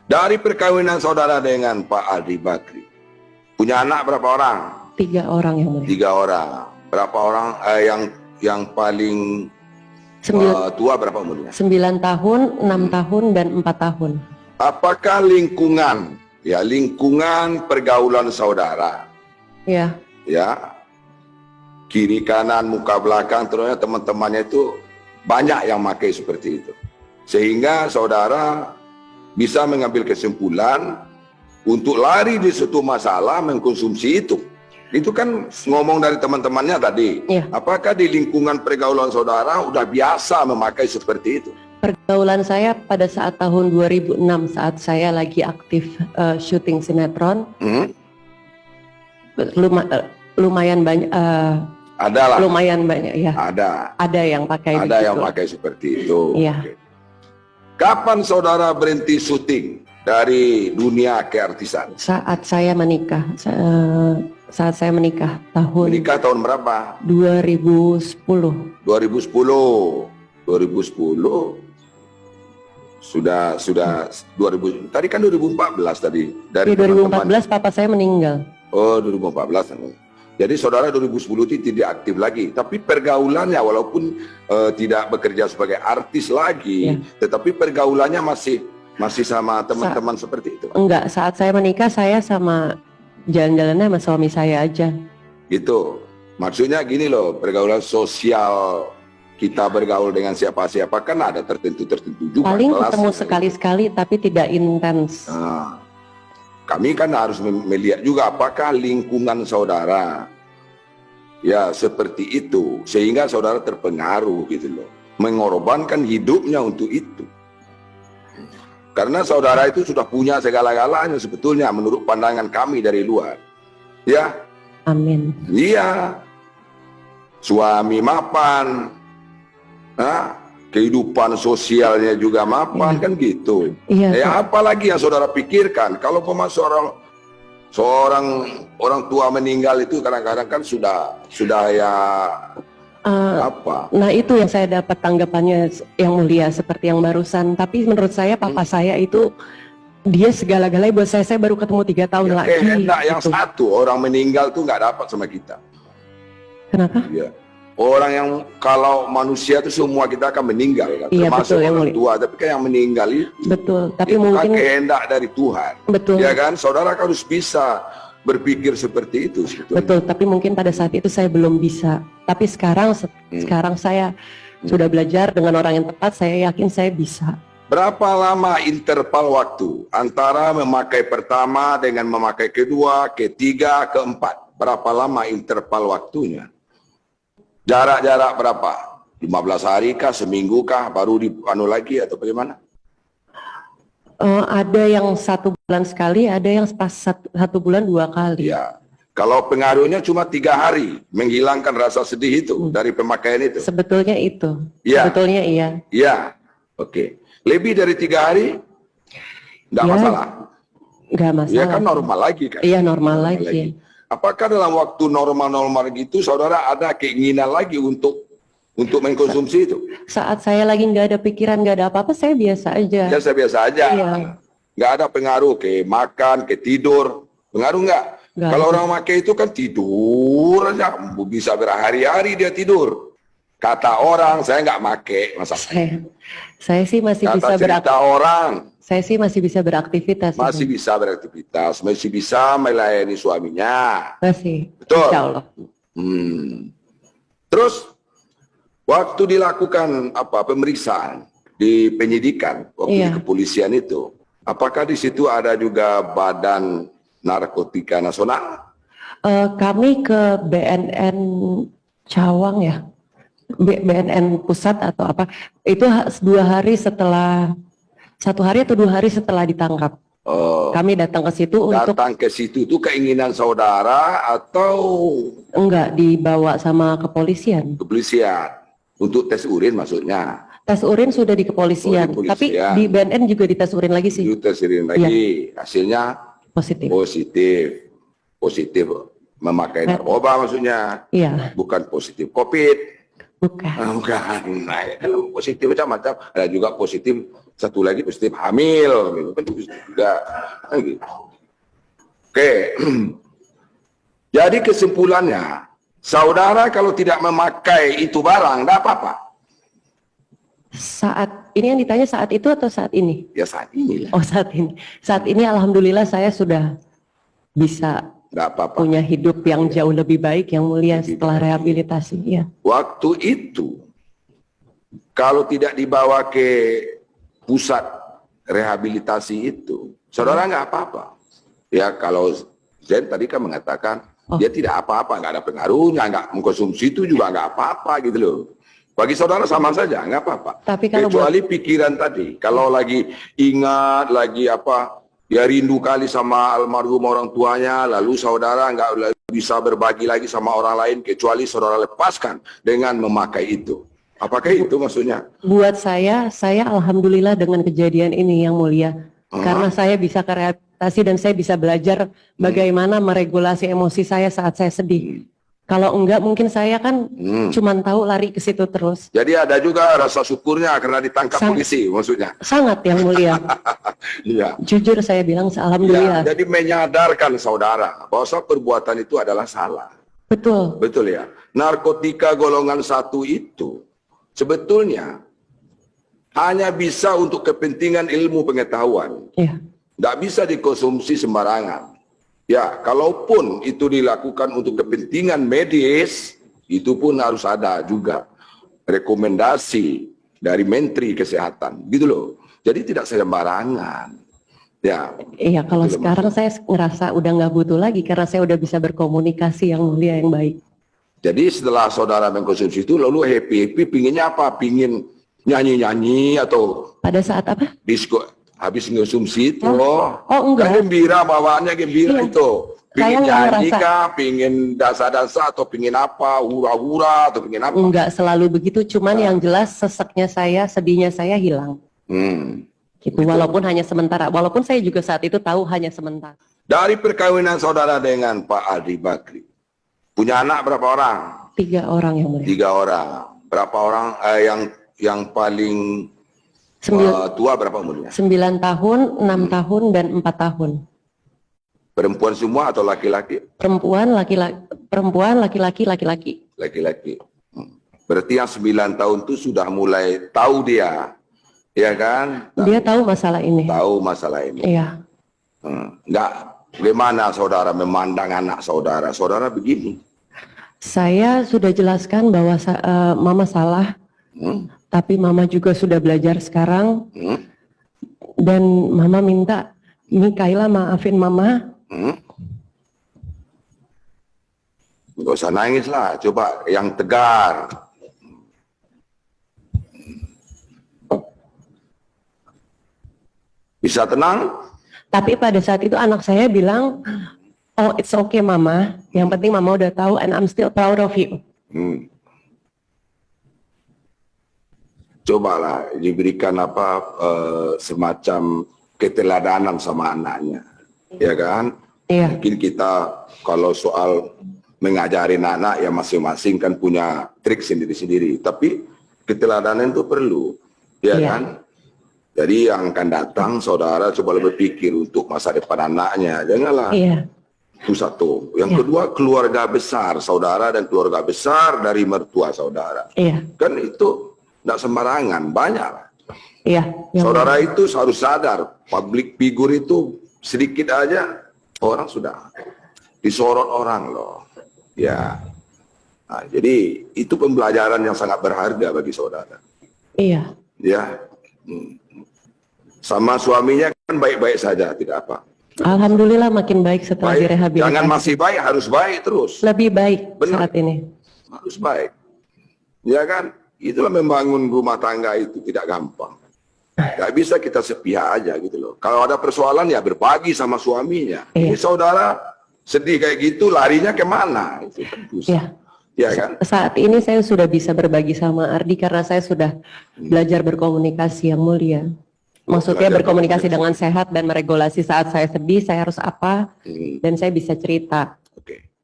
Dari perkawinan saudara dengan Pak Aldi Bakri, punya anak berapa orang? 3 orang yang mulia. 3 orang. Berapa orang yang paling tua berapa umurnya? 9 tahun, 6 tahun, dan 4 tahun. Apakah lingkungan pergaulan saudara, Ya, kiri kanan muka belakang terusnya teman-temannya itu banyak yang pakai seperti itu, sehingga saudara bisa mengambil kesimpulan untuk lari di suatu masalah mengkonsumsi itu. Itu kan ngomong dari teman-temannya tadi. Ya. Apakah di lingkungan pergaulan saudara udah biasa memakai seperti itu? pergaulan saya pada saat tahun 2006 saat saya lagi aktif syuting sinetron, lumayan banyak. Ada lah. Lumayan banyak ya. Ada yang pakai. Ada yang pakai seperti itu. Iya. Oke. Kapan saudara berhenti syuting dari dunia keartisan? Saat saya menikah. Saat saya menikah Menikah tahun berapa? 2010. 2010 sudah 2000. Tadi kan 2014 tadi. Dari 2014 papa saya meninggal. Oh, 2014. Jadi saudara 2010 itu tidak aktif lagi, tapi pergaulannya walaupun tidak bekerja sebagai artis lagi, tetapi pergaulannya masih sama teman-teman seperti itu. Enggak, saat saya menikah saya sama jalan-jalannya sama suami saya aja. Gitu. Maksudnya gini loh, pergaulan sosial kita bergaul dengan siapa-siapa kan ada tertentu juga. Paling ketemu sekali-sekali tapi tidak intens. Nah, kami kan harus melihat juga apakah lingkungan saudara ya seperti itu sehingga saudara terpengaruh gitu loh, mengorbankan hidupnya untuk itu. Karena saudara itu sudah punya segala-galanya sebetulnya menurut pandangan kami dari luar. Ya. Amin. Iya. Suami mapan. Kehidupan sosialnya juga mapan, kan gitu. Iya, ya apalagi yang saudara pikirkan kalau seorang orang tua meninggal itu kadang-kadang kan sudah ya apa? Nah itu yang saya dapat tanggapannya yang mulia seperti yang barusan. Tapi menurut saya papa saya itu dia segala-galanya buat saya. Saya baru ketemu 3 tahun lagi. Kehendak yang gitu. satu orang meninggal tuh nggak dapat sama kita. Kenapa? Ya. Orang yang kalau manusia itu semua kita akan meninggal kan? Iya, termasuk betul, orang tua, tapi kan yang meninggal itu betul, tapi itu mungkin kan kehendak dari Tuhan. Betul. Ya kan, saudara harus bisa berpikir seperti itu sebetulnya. Betul, tapi mungkin pada saat itu saya belum bisa. Tapi sekarang saya sudah belajar dengan orang yang tepat, saya yakin saya bisa. Berapa lama interval waktu antara memakai pertama dengan memakai kedua, ketiga, keempat? Berapa lama interval waktunya? Jarak-jarak berapa? 15 hari kah, seminggu kah, baru lagi atau bagaimana? Ada yang 1 bulan sekali, ada yang pas 1 bulan 2 kali. Ya, kalau pengaruhnya cuma 3 hari, menghilangkan rasa sedih itu dari pemakaian itu. Sebetulnya itu. Ya. Sebetulnya iya. Iya, oke. Lebih dari 3 hari, enggak masalah. Enggak masalah. Ya kan normal lagi kan? Iya normal lagi. Apakah dalam waktu normal-normal gitu saudara ada keinginan lagi untuk mengkonsumsi itu? Saat saya lagi nggak ada pikiran, nggak ada apa-apa, saya biasa aja. Biasa-biasa aja. Iya. Nggak ada pengaruh ke makan, ke tidur. Pengaruh nggak? Kalau orang pakai itu kan tidur aja, bisa berhari-hari dia tidur. Kata orang, saya nggak pakai, masa? Saya sih masih bisa orang. Saya sih masih bisa beraktivitas. Masih bisa beraktivitas, masih bisa melayani suaminya. Masih. Betul. Insya Allah. Terus waktu dilakukan pemeriksaan di penyidikan waktu di kepolisian itu, apakah di situ ada juga Badan Narkotika Nasional? Kami ke BNN Cawang ya, BNN Pusat atau apa? Itu 2 hari setelah 1 hari atau 2 hari setelah ditangkap. Kami datang ke situ Datang ke situ itu keinginan saudara atau enggak, dibawa sama kepolisian? Kepolisian untuk tes urin maksudnya. Tes urin sudah di kepolisian, tapi di BNN juga dites urin lagi sih. Tes urin lagi, hasilnya positif memakai narkoba maksudnya. Iya. Bukan positif COVID. Bukan. Bukan. Nah, kalau positif macam-macam, ada juga positif satu lagi positif hamil, gitu kan positif juga. Nah, gitu. Oke, jadi kesimpulannya, saudara kalau tidak memakai itu barang, tidak apa-apa. Saat ini yang ditanya saat itu atau saat ini? Ya saat ini lah, Oh, saat ini. Saat ini alhamdulillah saya sudah bisa tidak apa-apa. punya hidup yang jauh lebih baik, yang mulia Lebih setelah baik. rehabilitasi. Ya. Waktu itu, kalau tidak dibawa ke pusat rehabilitasi itu, saudara nggak apa-apa. Ya kalau Zen tadi kan mengatakan, dia tidak apa-apa, nggak ada pengaruhnya, nggak mengkonsumsi itu juga nggak apa-apa gitu loh. Bagi saudara sama saja, nggak apa-apa. Tapi kalau kecuali pikiran tadi, kalau lagi ingat, lagi apa, ya rindu kali sama almarhum orang tuanya, lalu saudara nggak bisa berbagi lagi sama orang lain, kecuali saudara lepaskan dengan memakai itu. Apakah itu maksudnya? buat saya alhamdulillah dengan kejadian ini yang mulia. Karena saya bisa ke rehabilitasi dan saya bisa belajar bagaimana meregulasi emosi saya saat saya sedih. Kalau enggak mungkin saya kan cuman tahu lari ke situ terus. Jadi ada juga rasa syukurnya karena ditangkap polisi maksudnya. Sangat yang mulia. Iya. Jujur saya bilang Ya, alhamdulillah. jadi menyadarkan saudara bahwa perbuatan itu adalah salah. Betul. Betul ya. Narkotika golongan 1 itu sebetulnya hanya bisa untuk kepentingan ilmu pengetahuan. Iya. Tidak bisa dikonsumsi sembarangan. Ya, kalaupun itu dilakukan untuk kepentingan medis, itu pun harus ada juga rekomendasi dari Menteri Kesehatan, gitu loh. Jadi tidak sembarangan. Ya. Iya, kalau Itu sekarang saya ngerasa udah nggak butuh lagi karena saya udah bisa berkomunikasi yang mulia yang baik. Jadi setelah saudara mengkonsumsi itu, lalu happy-happy, pinginnya apa? Pingin nyanyi-nyanyi atau Pada saat apa? disco habis mengkonsumsi itu? Oh Kan enggak. gembira, bawaannya gembira Iya. itu. Saya Pingin nggak nyanyi ngerasa. kah? Pingin dansa-dansa atau pingin apa? Hura-hura atau pingin apa? Enggak selalu begitu, cuman yang jelas seseknya saya, sedihnya saya hilang. Gitu, walaupun hanya sementara. Walaupun saya juga saat itu tahu hanya sementara. Dari perkawinan saudara dengan Pak Adi Bakri, punya anak berapa orang? 3 orang yang mulia. 3 orang. Berapa orang yang paling tua berapa umurnya? 9 tahun, 6 tahun, dan 4 tahun. Perempuan semua atau laki-laki? Perempuan, laki-laki, laki-laki. Laki-laki. Berarti yang 9 tahun itu sudah mulai tahu dia, ya kan? Dia tahu masalah ini. Tahu masalah ini. Iya. Enggak, bagaimana saudara memandang anak saudara? Saudara begini. Saya sudah jelaskan bahwa Mama salah, tapi Mama juga sudah belajar sekarang. Dan Mama minta, Mikaela maafin Mama. Nggak usah nangis lah, coba yang tegar. Bisa tenang? Tapi pada saat itu anak saya bilang, oh it's okay Mama, yang penting Mama udah tahu and I'm still proud of you. Cobalah diberikan semacam keteladanan sama anaknya, ya kan? Iya. Mungkin kita kalau soal mengajarin anak ya masing-masing kan punya trik sendiri-sendiri, tapi keteladanan itu perlu, ya Iya. kan? Jadi yang akan datang saudara coba berpikir untuk masa depan anaknya, janganlah. Iya. Itu satu. Yang kedua, keluarga besar saudara dan keluarga besar dari mertua saudara. Iya. Kan itu tidak sembarangan, banyak lah. Iya. Saudara itu harus sadar, public figure itu sedikit aja orang sudah disorot orang loh. Ya. Nah, jadi itu pembelajaran yang sangat berharga bagi saudara. Iya. Ya. Sama suaminya kan baik-baik saja, tidak apa. Alhamdulillah makin baik setelah Baik. direhabilitasi. Jangan masih baik, harus baik terus. Lebih baik Benar. saat ini. Harus baik. Ya kan? Itulah membangun rumah tangga itu tidak gampang. Gak bisa kita sepihak aja gitu loh. Kalau ada persoalan ya berbagi sama suaminya. Iya. Ini saudara sedih kayak gitu larinya kemana? Itu kan susah. Iya. Ya kan? Saat ini saya sudah bisa berbagi sama Ardi karena saya sudah belajar berkomunikasi yang mulia. Maksudnya Belajar berkomunikasi dengan sehat dan meregulasi saat saya sedih, saya harus apa, dan saya bisa cerita. Oke.